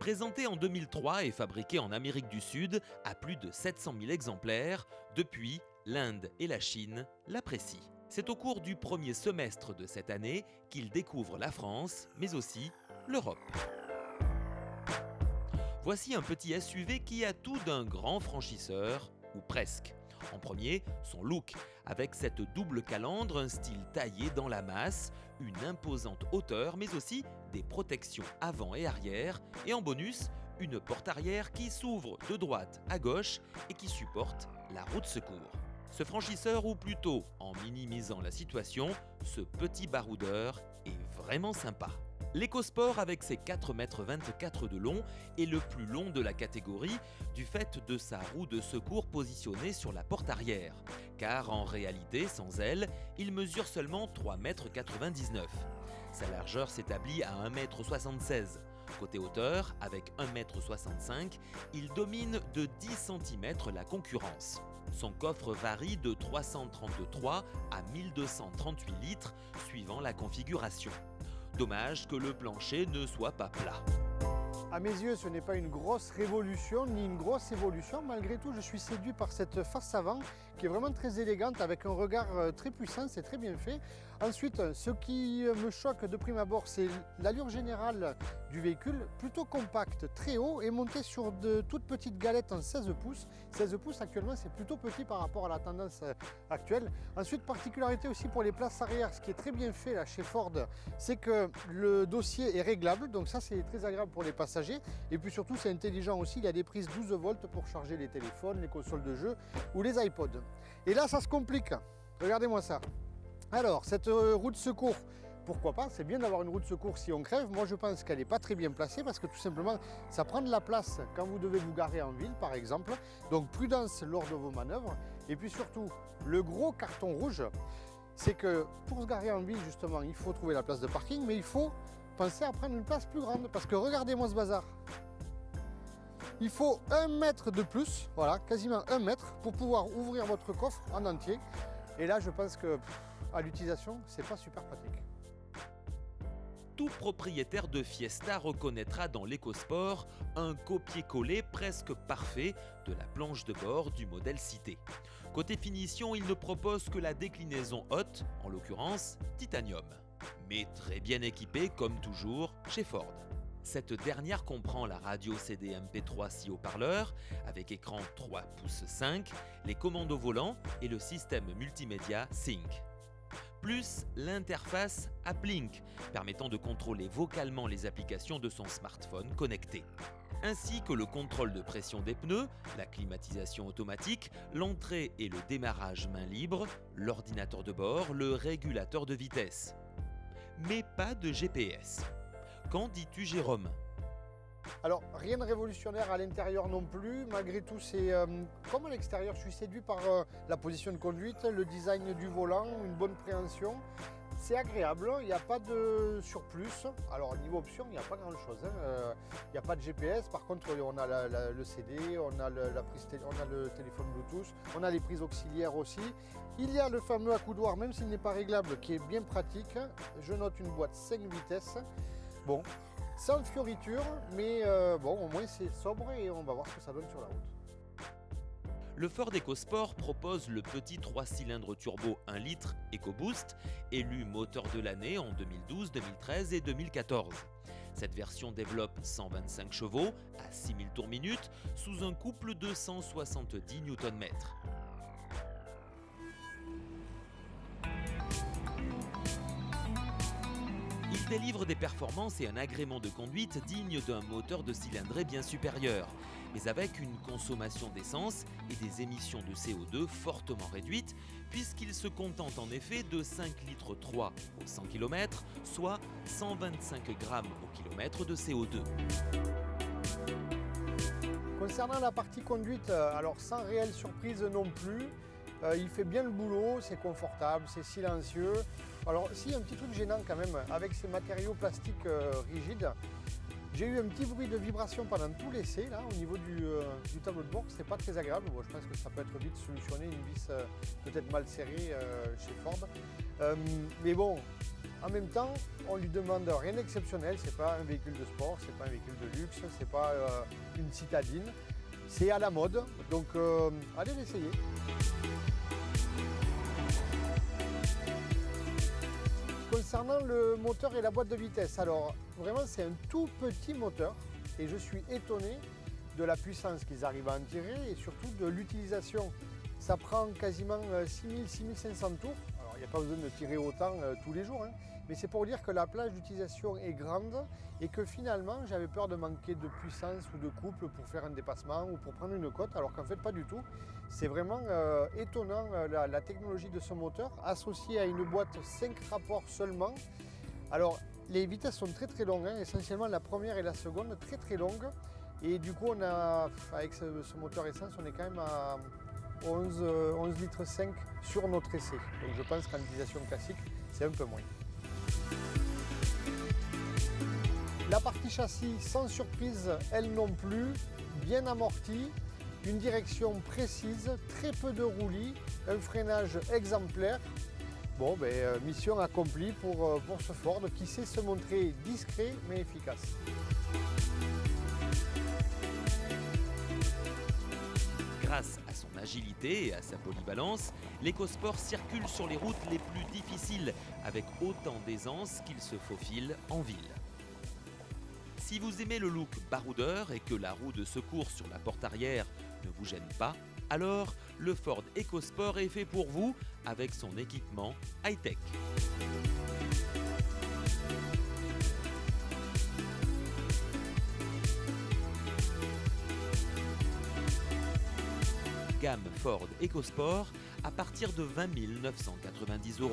Présenté en 2003 et fabriqué en Amérique du Sud à plus de 700 000 exemplaires, depuis, l'Inde et la Chine l'apprécient. C'est au cours du premier semestre de cette année qu'il découvre la France, mais aussi l'Europe. Voici un petit SUV qui a tout d'un grand franchisseur, ou presque. En premier, son look, avec cette double calandre, un style taillé dans la masse, une imposante hauteur, mais aussi des protections avant et arrière, et en bonus, une porte arrière qui s'ouvre de droite à gauche et qui supporte la roue de secours. Ce franchisseur, ou plutôt, en minimisant la situation, ce petit baroudeur est vraiment sympa. L'EcoSport, avec ses 4,24 m de long, est le plus long de la catégorie du fait de sa roue de secours positionnée sur la porte arrière. Car en réalité, sans elle, il mesure seulement 3,99 m. Sa largeur s'établit à 1,76 m. Côté hauteur, avec 1,65 m, il domine de 10 cm la concurrence. Son coffre varie de 333 à 1238 litres suivant la configuration. Dommage que le plancher ne soit pas plat. À mes yeux, ce n'est pas une grosse révolution ni une grosse évolution. Malgré tout, je suis séduit par cette face avant qui est vraiment très élégante avec un regard très puissant, c'est très bien fait. Ensuite, ce qui me choque de prime abord, c'est l'allure générale du véhicule, plutôt compact, très haut et monté sur de toutes petites galettes en 16 pouces. 16 pouces actuellement, c'est plutôt petit par rapport à la tendance actuelle. Ensuite, particularité aussi pour les places arrière, ce qui est très bien fait là chez Ford, c'est que le dossier est réglable, donc ça c'est très agréable pour les passagers. Et puis surtout, c'est intelligent aussi, il y a des prises 12 volts pour charger les téléphones, les consoles de jeux ou les iPods. Et là, ça se complique. Regardez-moi ça. Alors, cette roue de secours, pourquoi pas? C'est bien d'avoir une roue de secours si on crève. Moi, je pense qu'elle n'est pas très bien placée parce que tout simplement, ça prend de la place quand vous devez vous garer en ville, par exemple. Donc, prudence lors de vos manœuvres. Et puis surtout, le gros carton rouge, c'est que pour se garer en ville, justement, il faut trouver la place de parking, mais il faut penser à prendre une place plus grande parce que regardez-moi ce bazar. Il faut 1 mètre de plus, voilà, quasiment 1 mètre pour pouvoir ouvrir votre coffre en entier. Et là, je pense que à l'utilisation, c'est pas super pratique. Tout propriétaire de Fiesta reconnaîtra dans l'EcoSport un copier-coller presque parfait de la planche de bord du modèle cité. Côté finition, il ne propose que la déclinaison haute, en l'occurrence titanium. Mais très bien équipé comme toujours chez Ford. Cette dernière comprend la radio CD MP3 6 haut-parleurs avec écran 3,5 pouces, les commandes au volant et le système multimédia Sync. Plus l'interface AppLink permettant de contrôler vocalement les applications de son smartphone connecté. Ainsi que le contrôle de pression des pneus, la climatisation automatique, l'entrée et le démarrage main libre, l'ordinateur de bord, le régulateur de vitesse. Mais pas de GPS. Qu'en dis-tu, Jérôme? Alors, rien de révolutionnaire à l'intérieur non plus. Malgré tout, c'est comme à l'extérieur, je suis séduit par la position de conduite, le design du volant, une bonne préhension. C'est agréable, il n'y a pas de surplus. Alors, niveau option, il n'y a pas grand-chose. Il n'y a pas de GPS. Par contre, on a le CD, on a le téléphone Bluetooth, on a les prises auxiliaires aussi. Il y a le fameux accoudoir, même s'il n'est pas réglable, qui est bien pratique. Je note une boîte 5 vitesses. Bon, sans fioriture, mais bon, au moins c'est sobre et on va voir ce que ça donne sur la route. Le Ford EcoSport propose le petit 3 cylindres turbo 1 litre EcoBoost, élu moteur de l'année en 2012, 2013 et 2014. Cette version développe 125 chevaux à 6000 tours minute sous un couple de 170 Nm. Il délivre des performances et un agrément de conduite digne d'un moteur de cylindrée bien supérieur, mais avec une consommation d'essence et des émissions de CO2 fortement réduites, puisqu'il se contente en effet de 5,3 litres au 100 km, soit 125 grammes au kilomètre de CO2. Concernant la partie conduite, alors sans réelle surprise non plus, il fait bien le boulot, c'est confortable, c'est silencieux. Alors si, un petit truc gênant quand même, avec ces matériaux plastiques rigides, j'ai eu un petit bruit de vibration pendant tout l'essai, là, au niveau du tableau de bord, c'est pas très agréable. Bon, je pense que ça peut être vite solutionné, une vis peut-être mal serrée chez Ford. Mais bon, En même temps, on lui demande rien d'exceptionnel, c'est pas un véhicule de sport, c'est pas un véhicule de luxe, c'est pas une citadine. C'est à la mode, donc allez l'essayer. Concernant le moteur et la boîte de vitesse, alors vraiment c'est un tout petit moteur et je suis étonné de la puissance qu'ils arrivent à en tirer et surtout de l'utilisation. Ça prend quasiment 6000-6500 tours. Alors il n'y a pas besoin de tirer autant tous les jours, hein. Mais c'est pour dire que la plage d'utilisation est grande et que finalement j'avais peur de manquer de puissance ou de couple pour faire un dépassement ou pour prendre une côte, alors qu'en fait pas du tout. C'est vraiment étonnant la technologie de ce moteur associée à une boîte 5 rapports seulement. Alors les vitesses sont très très longues, hein, essentiellement la première et la seconde très très longues. Et du coup avec ce moteur essence on est quand même à 11 litres 5 sur notre essai. Donc je pense qu'en utilisation classique c'est un peu moins. La partie châssis, sans surprise, elle non plus, bien amortie, une direction précise, très peu de roulis, un freinage exemplaire. Bon, mission accomplie pour ce Ford qui sait se montrer discret mais efficace. Grâce à son agilité et à sa polyvalence, l'EcoSport circule sur les routes les plus difficiles avec autant d'aisance qu'il se faufile en ville. Si vous aimez le look baroudeur et que la roue de secours sur la porte arrière ne vous gêne pas, alors le Ford EcoSport est fait pour vous avec son équipement high-tech. Gamme Ford EcoSport à partir de 20 990 €.